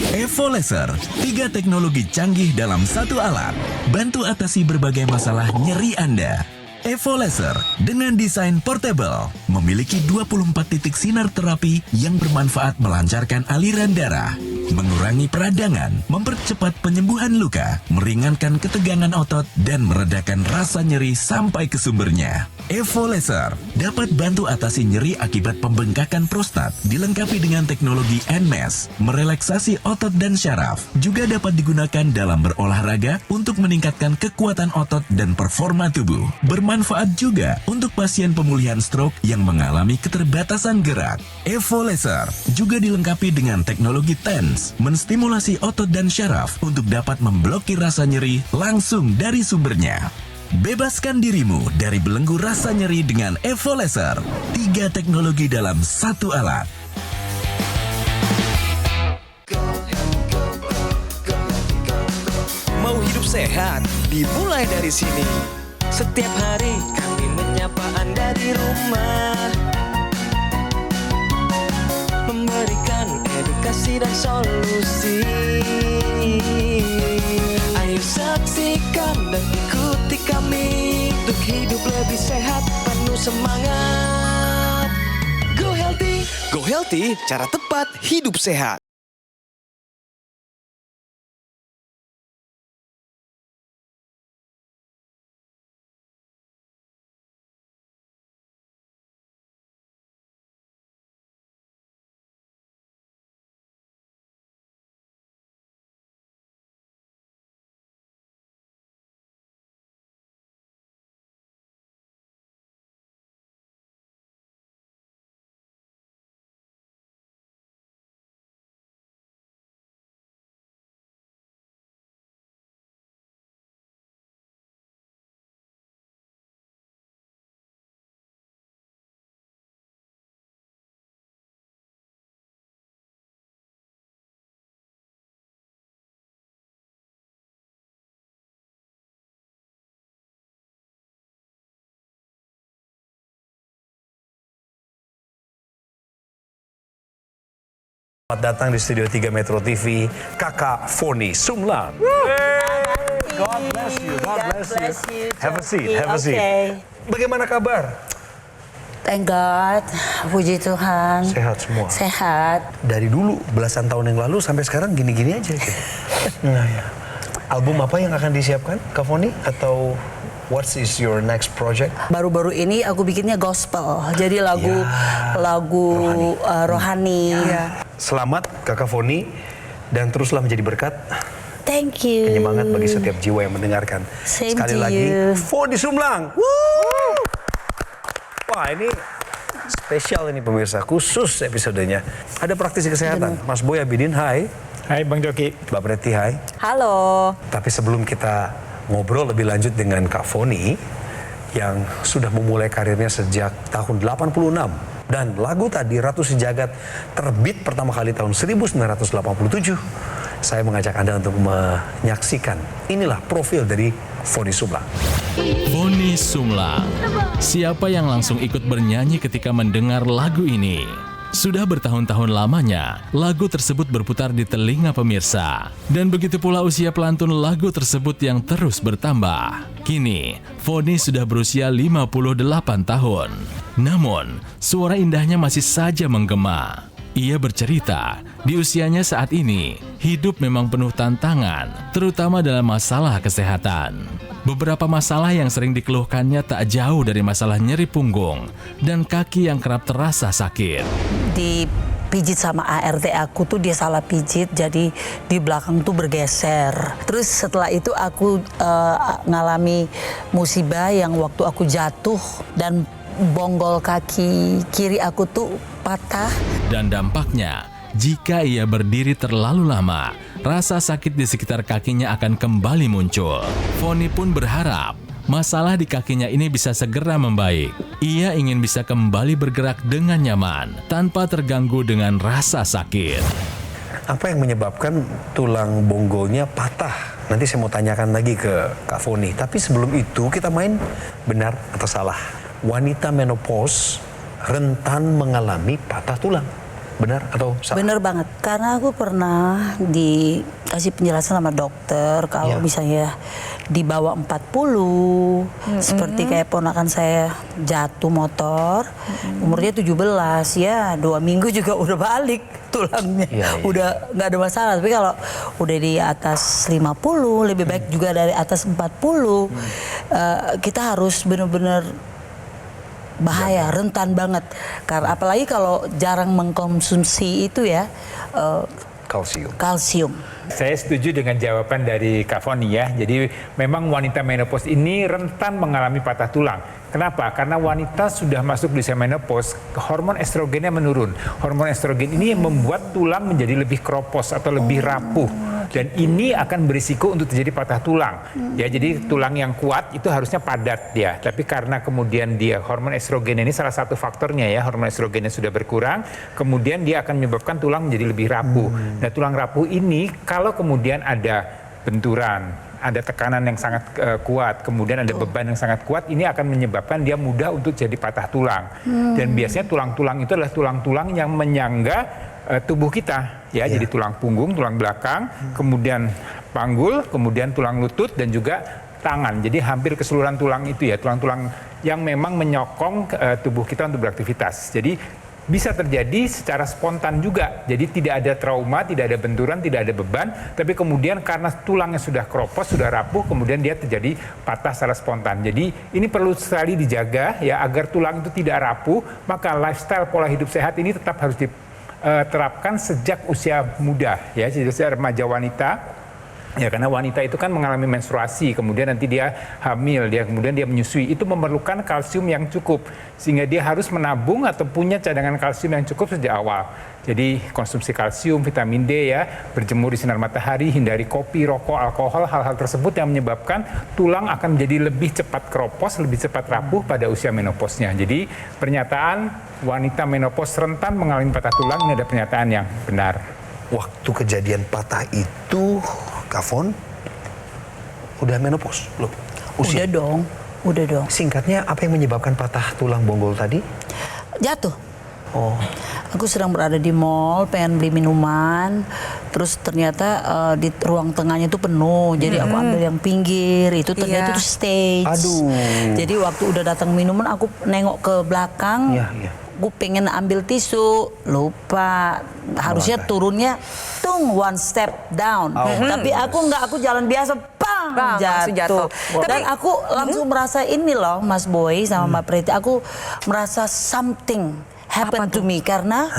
Evo Laser, 3 teknologi canggih dalam satu alat. Bantu atasi berbagai masalah nyeri Anda. Evo Laser dengan desain portable, memiliki 24 titik sinar terapi yang bermanfaat melancarkan aliran darah, mengurangi peradangan, mempercepat penyembuhan luka, meringankan ketegangan otot, dan meredakan rasa nyeri sampai ke sumbernya. Evo Laser dapat bantu atasi nyeri akibat pembengkakan prostat, dilengkapi dengan teknologi NMES, merelaksasi otot dan syaraf. Juga dapat digunakan dalam berolahraga untuk meningkatkan kekuatan otot dan performa tubuh. Bermanfaat juga untuk pasien pemulihan stroke yang mengalami keterbatasan gerak. Evo Laser juga dilengkapi dengan teknologi TENS, menstimulasi otot dan syaraf untuk dapat memblokir rasa nyeri langsung dari sumbernya. Bebaskan dirimu dari belenggu rasa nyeri dengan Evo Laser. 3 teknologi dalam satu alat. Mau hidup sehat, dimulai dari sini. Setiap hari kami menyapa Anda di rumah, memberikan edukasi dan solusi. Ayo saksikan dan ikuti kami untuk hidup lebih sehat, penuh semangat. Go Healthy, cara tepat hidup sehat. Selamat datang di Studio 3 Metro TV, Kakak Foni Sumlang. God bless you, God bless you. Have a seat, have a seat. Bagaimana kabar? Thank God, puji Tuhan. Sehat semua? Sehat. Dari dulu, belasan tahun yang lalu sampai sekarang gini-gini aja. Nah, ya. Album apa yang akan disiapkan, Kak Foni? Atau what is your next project? Baru-baru ini aku bikinnya gospel, jadi lagu rohani. Ya. Selamat Kakak Foni, dan teruslah menjadi berkat. Thank you. Penyemangat bagi setiap jiwa yang mendengarkan. Same Sekali to lagi, you. Foni Sumlang. Woo! Wah, ini spesial ini pemirsa, khusus episodenya. Ada praktisi kesehatan, Mas Boy Abidin, hai. Hai Bang Joki. Mbak Preti, hai. Halo. Tapi sebelum kita ngobrol lebih lanjut dengan Kak Foni, yang sudah memulai karirnya sejak tahun 86. Dan lagu tadi, Ratu Sejagat, terbit pertama kali tahun 1987. Saya mengajak Anda untuk menyaksikan. Inilah profil dari Foni Sumlang. Foni Sumlang. Siapa yang langsung ikut bernyanyi ketika mendengar lagu ini? Sudah bertahun-tahun lamanya, lagu tersebut berputar di telinga pemirsa. Dan begitu pula usia pelantun lagu tersebut yang terus bertambah. Kini, Foni sudah berusia 58 tahun. Namun, suara indahnya masih saja menggema. Ia bercerita, di usianya saat ini, hidup memang penuh tantangan, terutama dalam masalah kesehatan. Beberapa masalah yang sering dikeluhkannya tak jauh dari masalah nyeri punggung dan kaki yang kerap terasa sakit. Dipijit sama ART aku tuh, dia salah pijit, jadi di belakang tuh bergeser. Terus setelah itu aku ngalami musibah yang waktu aku jatuh dan bonggol kaki kiri aku tuh patah. Dan dampaknya, jika ia berdiri terlalu lama, rasa sakit di sekitar kakinya akan kembali muncul. Foni pun berharap masalah di kakinya ini bisa segera membaik. Ia ingin bisa kembali bergerak dengan nyaman, tanpa terganggu dengan rasa sakit. Apa yang menyebabkan tulang bonggolnya patah? Nanti saya mau tanyakan lagi ke Kak Foni. Tapi sebelum itu kita main benar atau salah. Wanita menopause rentan mengalami patah tulang. Benar atau salah? Bener banget, karena aku pernah dikasih penjelasan sama dokter kalau Iya. misalnya di bawah 40, seperti kayak ponakan saya jatuh motor, umurnya 17, ya 2 minggu juga udah balik tulangnya, Iya, iya. udah nggak ada masalah. Tapi kalau udah di atas 50, lebih baik juga dari atas 40, kita harus benar-benar bahaya, rentan banget. Karena apalagi kalau jarang mengkonsumsi itu ya Kalsium. kalsium. Saya setuju dengan jawaban dari Kak Foni ya. Jadi memang wanita menopause ini rentan mengalami patah tulang. Kenapa? Karena wanita sudah masuk di usia menopause, hormon estrogennya menurun. Hormon estrogen ini membuat tulang menjadi lebih kropos atau lebih rapuh. Dan ini akan berisiko untuk terjadi patah tulang. Ya, jadi tulang yang kuat itu harusnya padat dia. Tapi karena kemudian dia hormon estrogen ini salah satu faktornya ya, hormon estrogennya sudah berkurang, kemudian dia akan menyebabkan tulang menjadi lebih rapuh. Nah, tulang rapuh ini kalau kemudian ada benturan, ada tekanan yang sangat kuat, kemudian ada beban yang sangat kuat, ini akan menyebabkan dia mudah untuk jadi patah tulang. Dan biasanya tulang-tulang itu adalah tulang-tulang yang menyangga tubuh kita, ya. Jadi tulang punggung, tulang belakang, kemudian panggul, kemudian tulang lutut dan juga tangan. Jadi hampir keseluruhan tulang itu ya, tulang-tulang yang memang menyokong tubuh kita untuk beraktivitas. Jadi bisa terjadi secara spontan juga. Jadi tidak ada trauma, tidak ada benturan, tidak ada beban, tapi kemudian karena tulangnya sudah kropos, sudah rapuh, kemudian dia terjadi patah secara spontan. Jadi ini perlu sekali dijaga ya agar tulang itu tidak rapuh, maka lifestyle pola hidup sehat ini tetap harus diterapkan sejak usia muda ya, sejak usia remaja wanita. Ya, karena wanita itu kan mengalami menstruasi, kemudian nanti dia hamil, kemudian dia menyusui, itu memerlukan kalsium yang cukup, sehingga dia harus menabung atau punya cadangan kalsium yang cukup sejak awal. Jadi konsumsi kalsium, vitamin D ya, berjemur di sinar matahari, hindari kopi, rokok, alkohol, hal-hal tersebut yang menyebabkan tulang akan menjadi lebih cepat kropos, lebih cepat rapuh pada usia menopausnya. Jadi pernyataan wanita menopause rentan mengalami patah tulang ini ada pernyataan yang benar. Waktu kejadian patah itu, Kak Fon, udah menopause loh? Udah dong. Singkatnya, apa yang menyebabkan patah tulang bonggol tadi? Jatuh. Oh, Aku sedang berada di mall, pengen beli minuman, terus ternyata di ruang tengahnya itu penuh, jadi aku ambil yang pinggir, itu ternyata itu stage. Aduh. Jadi waktu udah datang minuman, aku nengok ke belakang, Iya. aku pengen ambil tisu, lupa, harusnya turunnya one step down, tapi aku jalan biasa, Bang, langsung jatuh. Dan aku langsung merasa ini loh, Mas Boy sama Mbak Preti, aku merasa something happen to me karena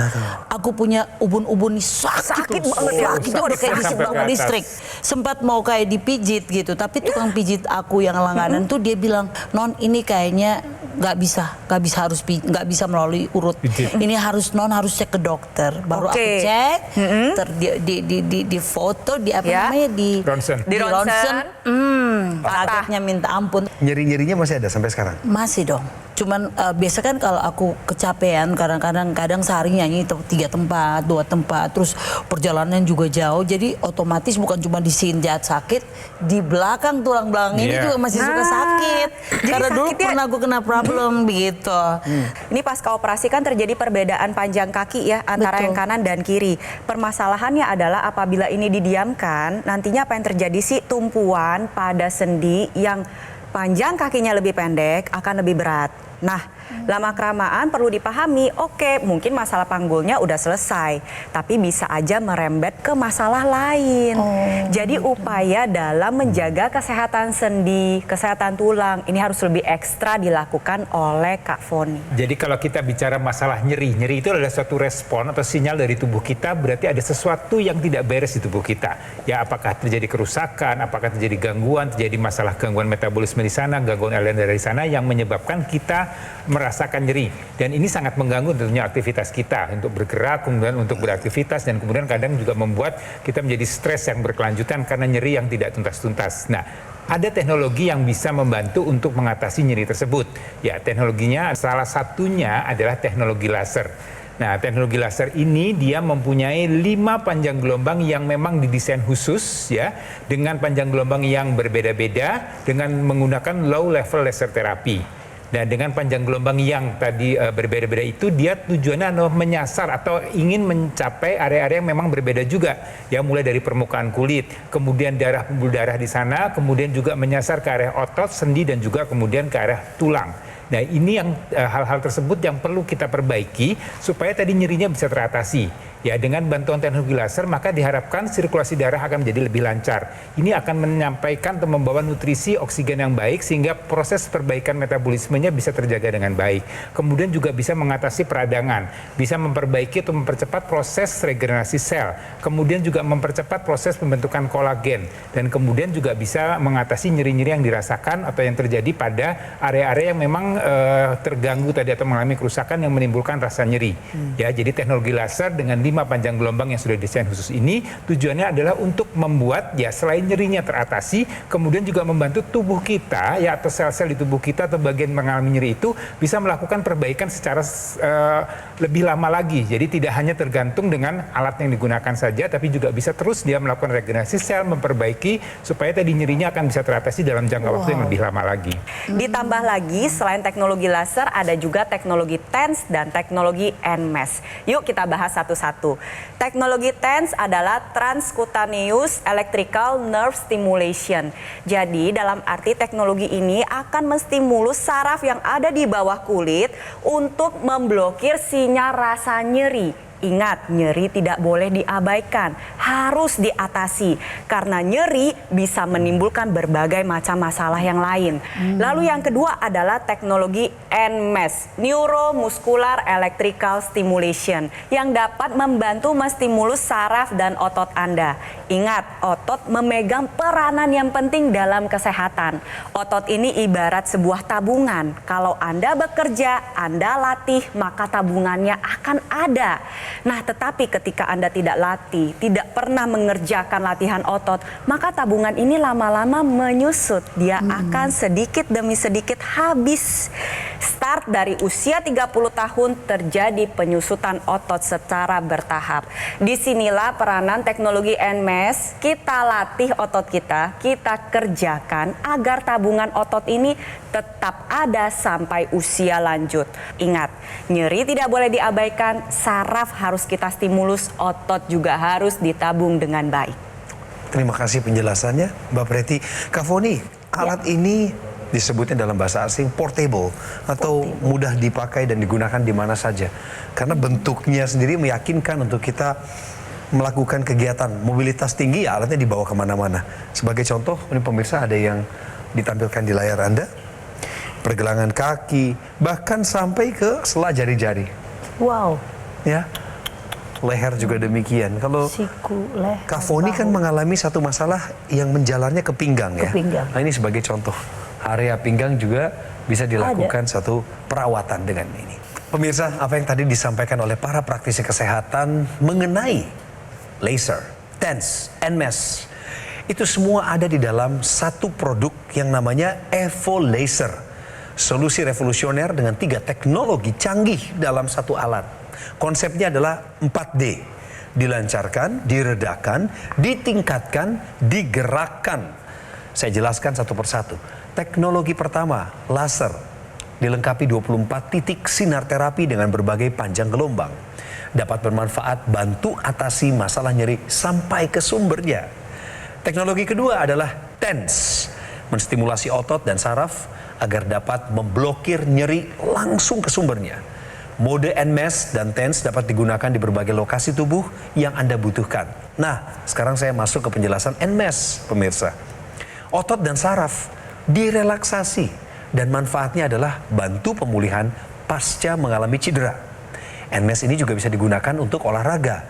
aku punya ubun-ubun sakit banget ya. sakit udah kayak Sampai disemprot ke atas. listrik, sempat mau kayak dipijit gitu, tapi tukang pijit aku yang langganan tuh dia bilang, non ini kayaknya nggak bisa melalui urut, ini harus cek ke dokter, baru aku cek, di foto, di apa namanya di Ronsen. Di ronsen. sakitnya minta ampun. nyeri-nyerinya masih ada sampai sekarang? Masih dong. Cuman biasa kan kalau aku kecapean kadang sehari nyanyi 3 tempat, 2 tempat, terus perjalanan juga jauh, jadi otomatis bukan cuma di sini sakit, di belakang tulang belakang ini Iya. juga masih suka sakit. Jadi Karena dulu sakitnya- pernah aku kena problem begitu. Ini pasca operasi kan terjadi perbedaan panjang kaki ya antara Betul. yang kanan dan kiri. Permasalahannya adalah apabila ini didiamkan, nantinya apa yang terjadi sih, tumpuan pada sendi yang panjang kakinya lebih pendek akan lebih berat. Nah, lama-kelamaan perlu dipahami, oke, mungkin masalah panggulnya udah selesai, tapi bisa aja merembet ke masalah lain. Jadi upaya dalam menjaga kesehatan sendi, kesehatan tulang, ini harus lebih ekstra dilakukan oleh Kak Foni. Jadi kalau kita bicara masalah nyeri itu adalah suatu respon atau sinyal dari tubuh kita, berarti ada sesuatu yang tidak beres di tubuh kita. Ya, apakah terjadi kerusakan, apakah terjadi gangguan, terjadi masalah gangguan metabolisme di sana, gangguan aliran darah di sana yang menyebabkan kita merasakan nyeri. Dan ini sangat mengganggu tentunya aktivitas kita untuk bergerak, kemudian untuk beraktivitas, dan kemudian kadang juga membuat kita menjadi stres yang berkelanjutan karena nyeri yang tidak tuntas-tuntas. Nah, ada teknologi yang bisa membantu untuk mengatasi nyeri tersebut. Ya, teknologinya salah satunya adalah teknologi laser. Nah, teknologi laser ini dia mempunyai 5 panjang gelombang yang memang didesain khusus ya, dengan panjang gelombang yang berbeda-beda dengan menggunakan low level laser therapy. Dan dengan panjang gelombang yang tadi berbeda-beda itu, dia tujuannya adalah menyasar atau ingin mencapai area-area yang memang berbeda juga. Ya, mulai dari permukaan kulit, kemudian pembuluh darah di sana, kemudian juga menyasar ke area otot, sendi, dan juga kemudian ke area tulang. Nah, ini yang hal-hal tersebut yang perlu kita perbaiki supaya tadi nyerinya bisa teratasi. Ya, dengan bantuan teknologi laser maka diharapkan sirkulasi darah akan menjadi lebih lancar. Ini akan menyampaikan atau membawa nutrisi oksigen yang baik sehingga proses perbaikan metabolismenya bisa terjaga dengan baik. Kemudian juga bisa mengatasi peradangan, bisa memperbaiki atau mempercepat proses regenerasi sel. Kemudian juga mempercepat proses pembentukan kolagen dan kemudian juga bisa mengatasi nyeri-nyeri yang dirasakan atau yang terjadi pada area-area yang memang terganggu tadi atau mengalami kerusakan yang menimbulkan rasa nyeri. Ya, jadi teknologi laser dengan 5 panjang gelombang yang sudah desain khusus ini tujuannya adalah untuk membuat ya selain nyerinya teratasi, kemudian juga membantu tubuh kita ya atau sel-sel di tubuh kita atau bagian mengalami nyeri itu bisa melakukan perbaikan secara lebih lama lagi. Jadi tidak hanya tergantung dengan alat yang digunakan saja, tapi juga bisa terus dia melakukan regenerasi sel, memperbaiki supaya tadi nyerinya akan bisa teratasi dalam jangka waktu yang lebih lama lagi. Ditambah lagi selain teknologi laser ada juga teknologi TENS dan teknologi NMES. Yuk kita bahas satu-satu. Teknologi TENS adalah Transcutaneous Electrical Nerve Stimulation. Jadi dalam arti teknologi ini akan menstimulus saraf yang ada di bawah kulit untuk memblokir sinyal rasa nyeri. Ingat, nyeri tidak boleh diabaikan, harus diatasi karena nyeri bisa menimbulkan berbagai macam masalah yang lain. Lalu yang kedua adalah teknologi NMES, Neuromuscular Electrical Stimulation, yang dapat membantu menstimulus saraf dan otot Anda. Ingat, otot memegang peranan yang penting dalam kesehatan. Otot ini ibarat sebuah tabungan. Kalau Anda bekerja, Anda latih, maka tabungannya akan ada. Nah, tetapi ketika Anda tidak latih, tidak pernah mengerjakan latihan otot, maka tabungan ini lama-lama menyusut. Dia akan sedikit demi sedikit habis. Start dari usia 30 tahun terjadi penyusutan otot secara bertahap. Disinilah peranan teknologi NMES, kita latih otot kita kerjakan agar tabungan otot ini tetap ada sampai usia lanjut. Ingat, nyeri tidak boleh diabaikan, saraf harus kita stimulus, otot juga harus ditabung dengan baik. Terima kasih penjelasannya, Mbak Preti. Kak Foni, alat ini disebutnya dalam bahasa asing portable atau mudah dipakai dan digunakan di mana saja. Karena bentuknya sendiri meyakinkan untuk kita melakukan kegiatan mobilitas tinggi, ya alatnya dibawa kemana-mana. Sebagai contoh, ini pemirsa ada yang ditampilkan di layar Anda. Pergelangan kaki, bahkan sampai ke sela jari-jari. Wow. Ya, leher juga demikian. Kalau Siku, leher, Kak Foni kan bahu. mengalami satu masalah yang menjalarnya ke pinggang ya. Ke pinggang. Nah, ini sebagai contoh. Area pinggang juga bisa dilakukan satu perawatan dengan ini. Pemirsa, apa yang tadi disampaikan oleh para praktisi kesehatan mengenai laser, TENS, NMES, itu semua ada di dalam satu produk yang namanya Evo Laser. Solusi revolusioner dengan 3 teknologi canggih dalam satu alat. Konsepnya adalah 4D. Dilancarkan, diredakan, ditingkatkan, digerakkan. Saya jelaskan satu persatu. Teknologi pertama, laser. Dilengkapi 24 titik sinar terapi dengan berbagai panjang gelombang. Dapat bermanfaat bantu atasi masalah nyeri sampai ke sumbernya. Teknologi kedua adalah TENS. Menstimulasi otot dan saraf agar dapat memblokir nyeri langsung ke sumbernya. Mode NMES dan TENS dapat digunakan di berbagai lokasi tubuh yang Anda butuhkan. Nah, sekarang saya masuk ke penjelasan NMES, pemirsa. Otot dan saraf direlaksasi dan manfaatnya adalah bantu pemulihan pasca mengalami cedera. NMES ini juga bisa digunakan untuk olahraga,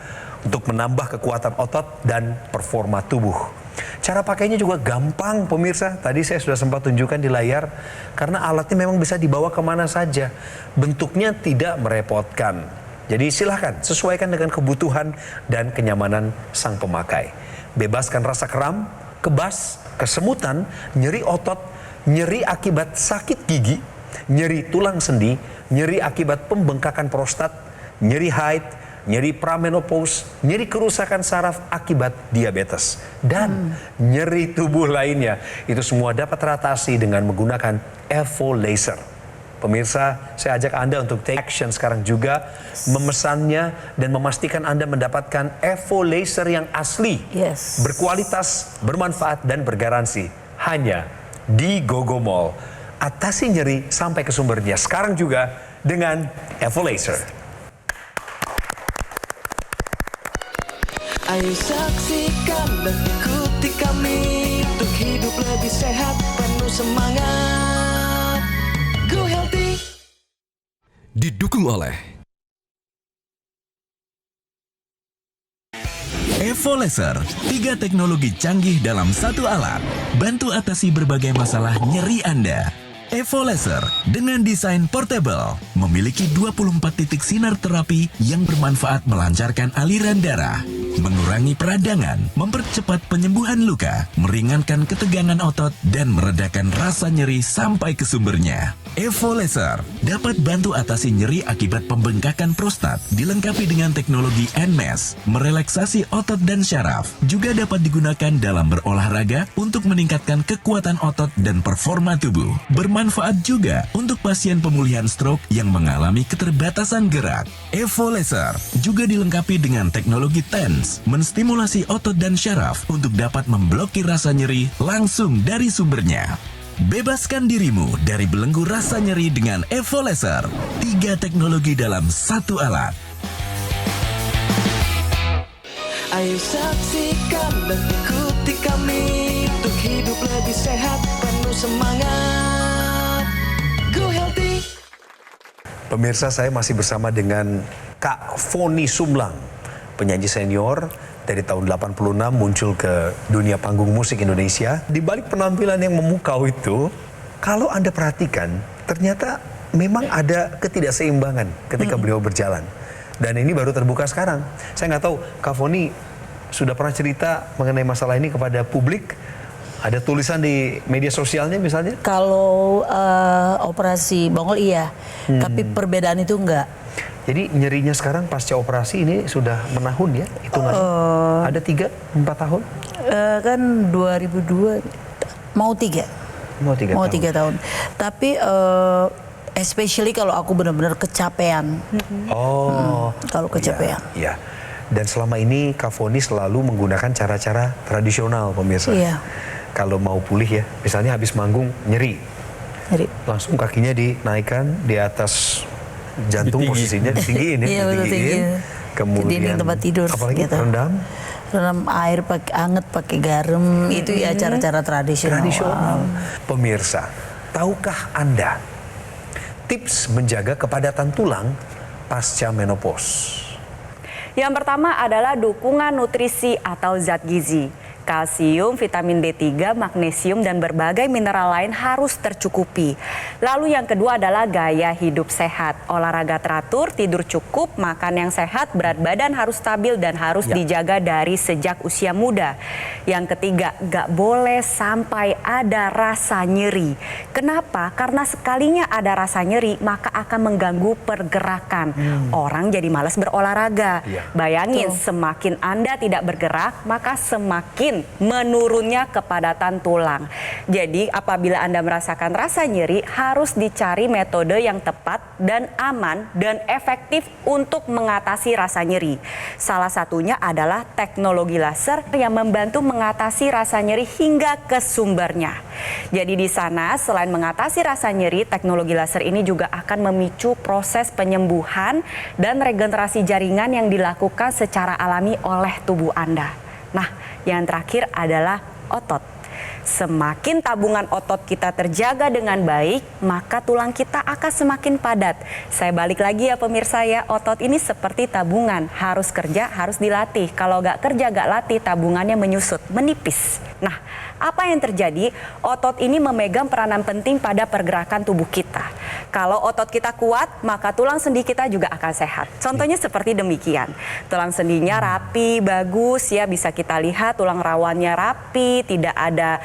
untuk menambah kekuatan otot dan performa tubuh. Cara pakainya juga gampang pemirsa, tadi saya sudah sempat tunjukkan di layar, karena alatnya memang bisa dibawa kemana saja. Bentuknya tidak merepotkan. Jadi silahkan sesuaikan dengan kebutuhan dan kenyamanan sang pemakai. Bebaskan rasa kram, kebas, kesemutan, nyeri otot, nyeri akibat sakit gigi, nyeri tulang sendi, nyeri akibat pembengkakan prostat, nyeri haid, nyeri pramenopause, nyeri kerusakan saraf akibat diabetes, dan nyeri tubuh lainnya. Itu semua dapat teratasi dengan menggunakan Evo Laser. Pemirsa, saya ajak Anda untuk take action sekarang juga, memesannya dan memastikan Anda mendapatkan Evo Laser yang asli, Yes. berkualitas, bermanfaat dan bergaransi hanya di GoGo Mall. Atasi nyeri sampai ke sumbernya sekarang juga dengan Evo Laser. Ayo saksikan dan ikuti kami untuk hidup lebih sehat, penuh semangat. Go Healthy. Didukung oleh Evo Laser, 3 teknologi canggih dalam satu alat. Bantu atasi berbagai masalah nyeri Anda. Evo Laser dengan desain portable memiliki 24 titik sinar terapi yang bermanfaat melancarkan aliran darah, mengurangi peradangan, mempercepat penyembuhan luka, meringankan ketegangan otot, dan meredakan rasa nyeri sampai ke sumbernya. Evo Laser dapat bantu atasi nyeri akibat pembengkakan prostat, dilengkapi dengan teknologi NMES, merelaksasi otot dan syaraf. Juga dapat digunakan dalam berolahraga untuk meningkatkan kekuatan otot dan performa tubuh. Bermanfaat juga untuk pasien pemulihan stroke yang mengalami keterbatasan gerak. Evo Laser juga dilengkapi dengan teknologi TENS, menstimulasi otot dan syaraf untuk dapat memblokir rasa nyeri langsung dari sumbernya. Bebaskan dirimu dari belenggu rasa nyeri dengan Evo Laser. 3 teknologi dalam satu alat. Ayo saksikan dan ikuti kami untuk hidup lebih sehat, penuh semangat. Go Healthy. Pemirsa, saya masih bersama dengan Kak Foni Sumlang, penyanyi senior dari tahun 86 muncul ke dunia panggung musik Indonesia. Di balik penampilan yang memukau itu, kalau Anda perhatikan, ternyata memang ada ketidakseimbangan ketika beliau berjalan. Dan ini baru terbuka sekarang. Saya nggak tahu, Kak Foni sudah pernah cerita mengenai masalah ini kepada publik? Ada tulisan di media sosialnya misalnya? Kalau operasi bongol iya, tapi perbedaan itu enggak. Jadi nyerinya sekarang pasca operasi ini sudah menahun ya hitungannya? Ada 3-4 tahun? Kan 2002 mau 3. Mau 3 tahun. Tapi especially kalau aku benar-benar kecapean. Oh. Kalau kecapean. Iya. Dan selama ini Kak Foni selalu menggunakan cara-cara tradisional, pemirsa. Iya. Kalau mau pulih ya, misalnya habis manggung nyeri, Jadi langsung kakinya dinaikkan di atas jantung, posisinya ditinggiin ya, iya, betul, ditinggiin. tinggi. Kemudian Dinding tempat tidur apalagi gitu. rendam air pakai anget pakai garam, itu ya cara-cara tradisional. Pemirsa, tahukah Anda tips menjaga kepadatan tulang pasca menopause? Yang pertama adalah dukungan nutrisi atau zat gizi. Kalsium, vitamin D3, magnesium, dan berbagai mineral lain harus tercukupi. Lalu yang kedua adalah gaya hidup sehat. Olahraga teratur, tidur cukup, makan yang sehat, berat badan harus stabil dan harus dijaga dari sejak usia muda. Yang ketiga, gak boleh sampai ada rasa nyeri. Kenapa? Karena sekalinya ada rasa nyeri, maka akan mengganggu pergerakan. Orang jadi malas berolahraga. Bayangin, semakin Anda tidak bergerak, maka semakin menurunnya kepadatan tulang. Jadi apabila Anda merasakan rasa nyeri, harus dicari metode yang tepat dan aman dan efektif untuk mengatasi rasa nyeri. Salah satunya adalah teknologi laser yang membantu mengatasi rasa nyeri hingga ke sumbernya. Jadi di sana selain mengatasi rasa nyeri, teknologi laser ini juga akan memicu proses penyembuhan dan regenerasi jaringan yang dilakukan secara alami oleh tubuh Anda. Nah, yang terakhir adalah otot. Semakin tabungan otot kita terjaga dengan baik, maka tulang kita akan semakin padat. Saya balik lagi ya pemirsa ya, otot ini seperti tabungan, harus kerja, harus dilatih. Kalau nggak kerja, nggak latih, tabungannya menyusut, menipis. Nah, apa yang terjadi? Otot ini memegang peranan penting pada pergerakan tubuh kita. Kalau otot kita kuat, maka tulang sendi kita juga akan sehat. Contohnya seperti demikian. Tulang sendinya rapi, bagus ya, bisa kita lihat tulang rawannya rapi, tidak ada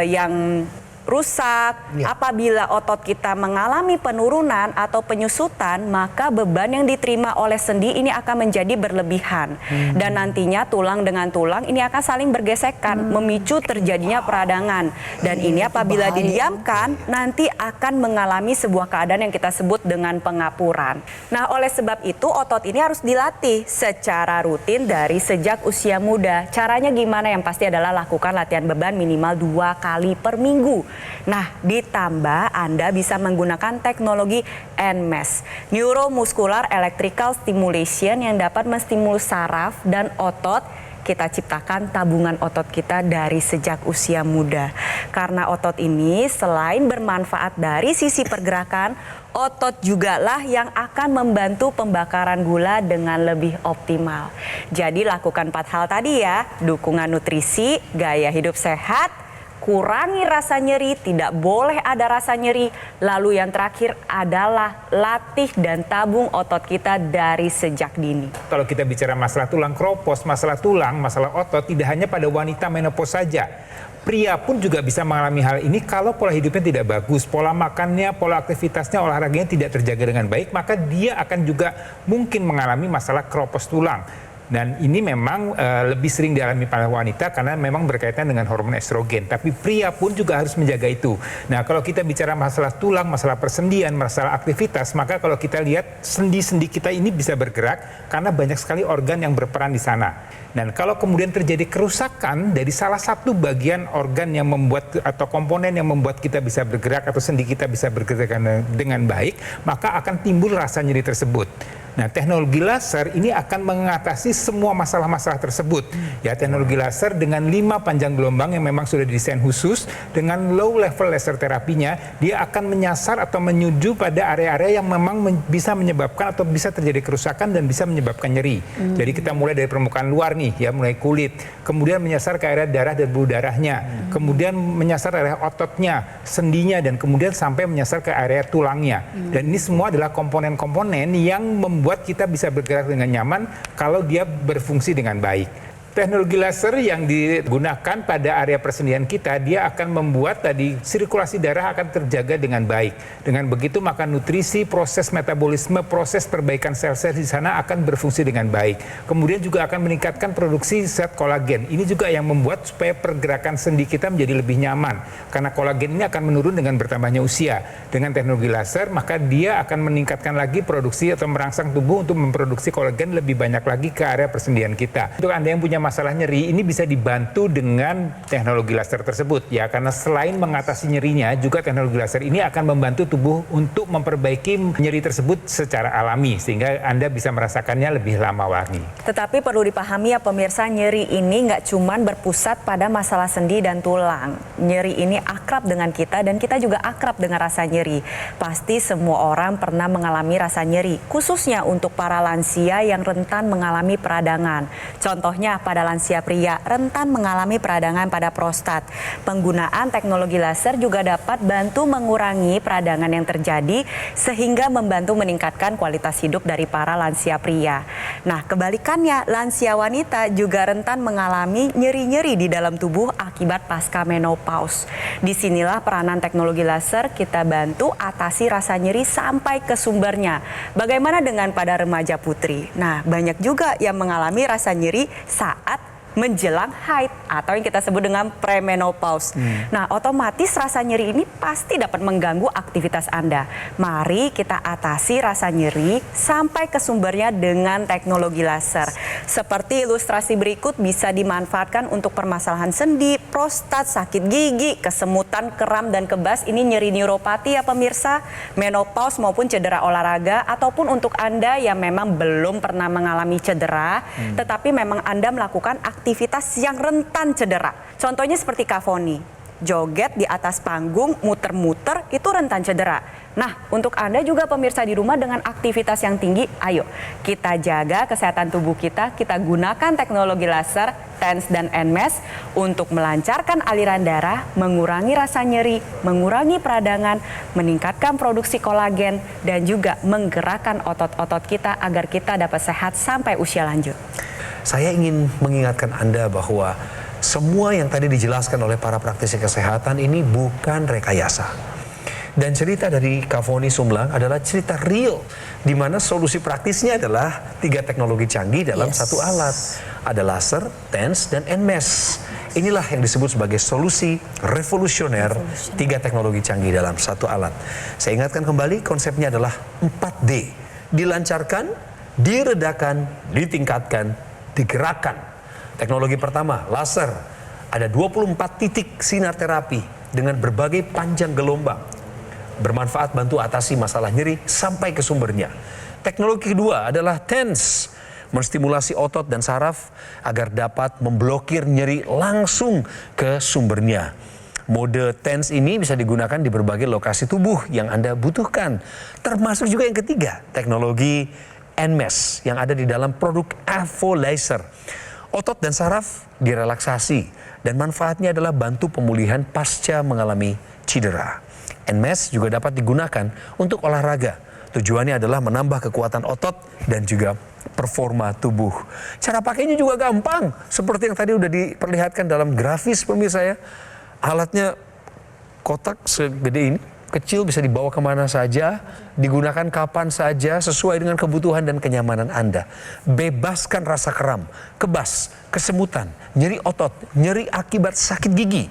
yang rusak, Ya. apabila otot kita mengalami penurunan atau penyusutan, maka beban yang diterima oleh sendi ini akan menjadi berlebihan. Dan nantinya tulang dengan tulang ini akan saling bergesekan, memicu terjadinya peradangan. Dan ini apabila didiamkan, nanti akan mengalami sebuah keadaan yang kita sebut dengan pengapuran. Nah, oleh sebab itu otot ini harus dilatih secara rutin dari sejak usia muda. Caranya gimana? Yang pasti adalah lakukan latihan beban minimal 2 kali per minggu. Nah, ditambah Anda bisa menggunakan teknologi NMES, Neuromuscular Electrical Stimulation, yang dapat menstimulus saraf dan otot. Kita ciptakan tabungan otot kita dari sejak usia muda. Karena otot ini selain bermanfaat dari sisi pergerakan, otot jugalah yang akan membantu pembakaran gula dengan lebih optimal. Jadi lakukan 4 hal tadi ya, dukungan nutrisi, gaya hidup sehat, kurangi rasa nyeri, tidak boleh ada rasa nyeri. Lalu yang terakhir adalah latih dan tabung otot kita dari sejak dini. Kalau kita bicara masalah tulang kropos, masalah tulang, masalah otot tidak hanya pada wanita menopause saja. Pria pun juga bisa mengalami hal ini kalau pola hidupnya tidak bagus, pola makannya, pola aktivitasnya, olahraganya tidak terjaga dengan baik, maka dia akan juga mungkin mengalami masalah kropos tulang. Dan ini memang lebih sering dialami pada wanita karena memang berkaitan dengan hormon estrogen. Tapi pria pun juga harus menjaga itu. Nah, kalau kita bicara masalah tulang, masalah persendian, masalah aktivitas, maka kalau kita lihat sendi-sendi kita ini bisa bergerak karena banyak sekali organ yang berperan di sana. Dan kalau kemudian terjadi kerusakan dari salah satu bagian organ yang membuat atau komponen yang membuat kita bisa bergerak atau sendi kita bisa bergerak dengan baik, maka akan timbul rasa nyeri tersebut. Nah, teknologi laser ini akan mengatasi semua masalah-masalah tersebut. Ya, teknologi laser dengan 5 panjang gelombang yang memang sudah didesain khusus dengan low level laser terapinya, dia akan menyasar atau menuju pada area-area yang memang bisa menyebabkan atau bisa terjadi kerusakan dan bisa menyebabkan nyeri. Jadi kita mulai dari permukaan luar nih, ya, mulai kulit, kemudian menyasar ke area darah dan pembuluh darahnya, kemudian menyasar area ototnya, sendinya, dan kemudian sampai menyasar ke area tulangnya. Dan ini semua adalah komponen-komponen yang membuat kita bisa bergerak dengan nyaman kalau dia berfungsi dengan baik. Teknologi laser yang digunakan pada area persendian kita, dia akan membuat tadi sirkulasi darah akan terjaga dengan baik. Dengan begitu maka nutrisi, proses metabolisme, proses perbaikan sel-sel di sana akan berfungsi dengan baik. Kemudian juga akan meningkatkan produksi zat kolagen. Ini juga yang membuat supaya pergerakan sendi kita menjadi lebih nyaman. Karena kolagen ini akan menurun dengan bertambahnya usia. Dengan teknologi laser maka dia akan meningkatkan lagi produksi atau merangsang tubuh untuk memproduksi kolagen lebih banyak lagi ke area persendian kita. Untuk Anda yang punya masalah nyeri, ini bisa dibantu dengan teknologi laser tersebut, ya, karena selain mengatasi nyerinya, juga teknologi laser ini akan membantu tubuh untuk memperbaiki nyeri tersebut secara alami sehingga Anda bisa merasakannya lebih lama lagi. Tetapi perlu dipahami ya pemirsa, nyeri ini nggak cuman berpusat pada masalah sendi dan tulang. Nyeri ini akrab dengan kita dan kita juga akrab dengan rasa nyeri. Pasti semua orang pernah mengalami rasa nyeri, khususnya untuk para lansia yang rentan mengalami peradangan. Contohnya pada lansia pria rentan mengalami peradangan pada prostat. Penggunaan teknologi laser juga dapat bantu mengurangi peradangan yang terjadi sehingga membantu meningkatkan kualitas hidup dari para lansia pria. Nah, kebalikannya, lansia wanita juga rentan mengalami nyeri-nyeri di dalam tubuh akibat pasca menopause. Disinilah peranan teknologi laser kita bantu atasi rasa nyeri sampai ke sumbernya. Bagaimana dengan pada remaja putri? Nah, banyak juga yang mengalami rasa nyeri saat menjelang haid atau yang kita sebut dengan premenopause. Nah, otomatis rasa nyeri ini pasti dapat mengganggu aktivitas Anda. Mari kita atasi rasa nyeri sampai ke sumbernya dengan teknologi laser. Seperti ilustrasi berikut bisa dimanfaatkan untuk permasalahan sendi, prostat, sakit gigi, kesemutan, kram, dan kebas. Ini nyeri neuropati ya pemirsa, menopause maupun cedera olahraga, ataupun untuk Anda yang memang belum pernah mengalami cedera, tetapi memang Anda melakukan aktivitas yang rentan cedera. Contohnya seperti Kavoni, joget di atas panggung, muter-muter, itu rentan cedera. Nah, untuk Anda juga pemirsa di rumah dengan aktivitas yang tinggi, ayo kita jaga kesehatan tubuh kita gunakan teknologi laser, TENS dan NMES untuk melancarkan aliran darah, mengurangi rasa nyeri, mengurangi peradangan, meningkatkan produksi kolagen, dan juga menggerakkan otot-otot kita agar kita dapat sehat sampai usia lanjut. Saya ingin mengingatkan Anda bahwa Semua yang tadi dijelaskan oleh para praktisi kesehatan ini bukan rekayasa. Dan cerita dari Kavoni Sumlang adalah cerita real, di mana solusi praktisnya adalah 3 teknologi canggih dalam satu alat. Ada laser, TENS, dan NMES. Inilah yang disebut sebagai solusi revolusioner 3 teknologi canggih dalam satu alat. Saya ingatkan kembali, konsepnya adalah 4D. Dilancarkan, diredakan, ditingkatkan, digerakkan. Teknologi pertama, laser. Ada 24 titik sinar terapi dengan berbagai panjang gelombang. Bermanfaat bantu atasi masalah nyeri sampai ke sumbernya. Teknologi kedua adalah TENS, menstimulasi otot dan saraf agar dapat memblokir nyeri langsung ke sumbernya. Mode TENS ini bisa digunakan di berbagai lokasi tubuh yang Anda butuhkan. Termasuk juga yang ketiga, teknologi NMES yang ada di dalam produk Evo Laser. Otot dan saraf direlaksasi dan manfaatnya adalah bantu pemulihan pasca mengalami cedera. NMES juga dapat digunakan untuk olahraga. Tujuannya adalah menambah kekuatan otot dan juga performa tubuh. Cara pakainya juga gampang, seperti yang tadi udah diperlihatkan dalam grafis pemirsa ya. Alatnya kotak segede ini, kecil, bisa dibawa kemana saja, digunakan kapan saja sesuai dengan kebutuhan dan kenyamanan Anda. Bebaskan rasa kram, kebas, kesemutan, nyeri otot, nyeri akibat sakit gigi,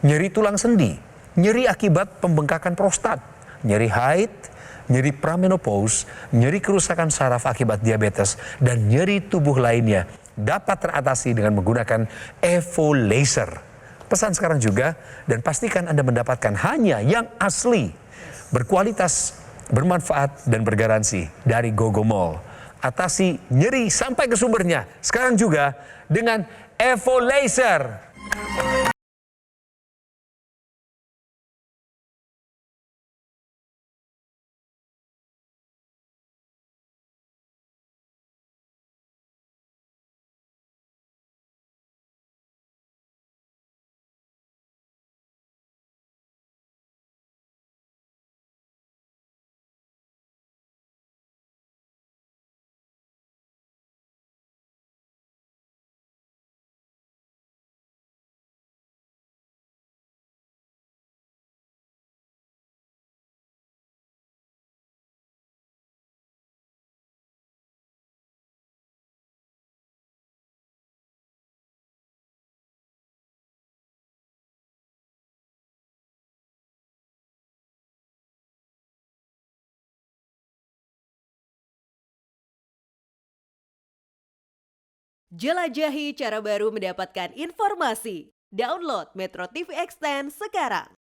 nyeri tulang sendi, nyeri akibat pembengkakan prostat, nyeri haid, nyeri pramenopause, nyeri kerusakan saraf akibat diabetes, dan nyeri tubuh lainnya dapat teratasi dengan menggunakan Evo Laser. Pesan sekarang juga dan pastikan Anda mendapatkan hanya yang asli, berkualitas, bermanfaat, dan bergaransi dari Gogo Mall. Atasi nyeri sampai ke sumbernya sekarang juga dengan Evo Laser. Jelajahi cara baru mendapatkan informasi. Download Metro TV Extend sekarang.